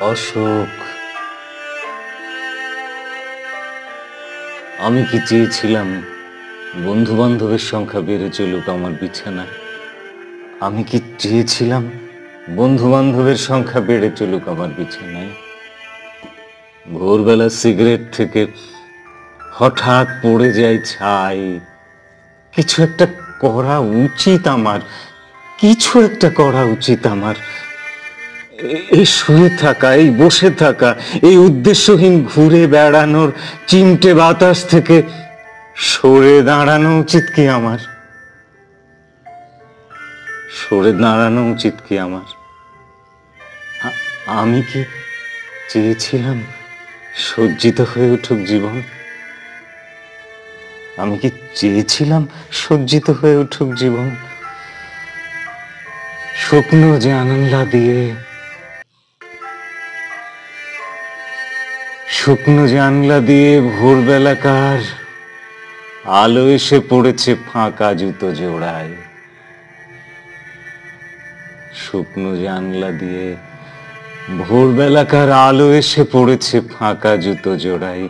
অশোক, আমি কি চেয়েছিলাম বন্ধু বান্ধবের সংখ্যা বেড়ে চলুক আমার বিছানায়? আমি কি চেয়েছিলাম বন্ধু বান্ধবের সংখ্যা বেড়ে চলুক আমার বিছানায়? ভোরবেলা সিগারেট থেকে হঠাৎ পড়ে যায় ছাই। কিছু একটা করা উচিত আমার, কিছু একটা করা উচিত আমার। এই শুয়ে থাকা, এই বসে থাকা, এই উদ্দেশ্যহীন ঘুরে বেড়ানোর চিমটে বাতাস থেকে সরে দাঁড়ানো উচিত কি আমার? সরে দাঁড়ানো উচিত কি আমার? আমি কি চেয়েছিলাম সজ্জিত হয়ে উঠুক জীবন? আমি কি চেয়েছিলাম সজ্জিত হয়ে উঠুক জীবন? স্বপ্ন জানালা দিয়ে, শুকনো জানলা দিয়ে ভোরবেলাকার আলো এসে পড়েছে ফাঁকা জুতো জোড়ায়। শুকনো জানলা দিয়ে ভোরবেলাকার আলো এসে পড়েছে ফাঁকা জুতো জোড়ায়।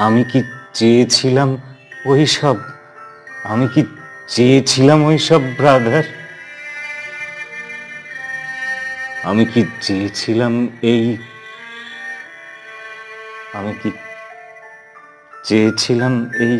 আমি কি চেয়েছিলাম ওই সব? আমি কি চেয়েছিলাম ওই সব ব্রাদার? আমি কি চেয়েছিলাম এই, আমি কি চেয়েছিলাম এই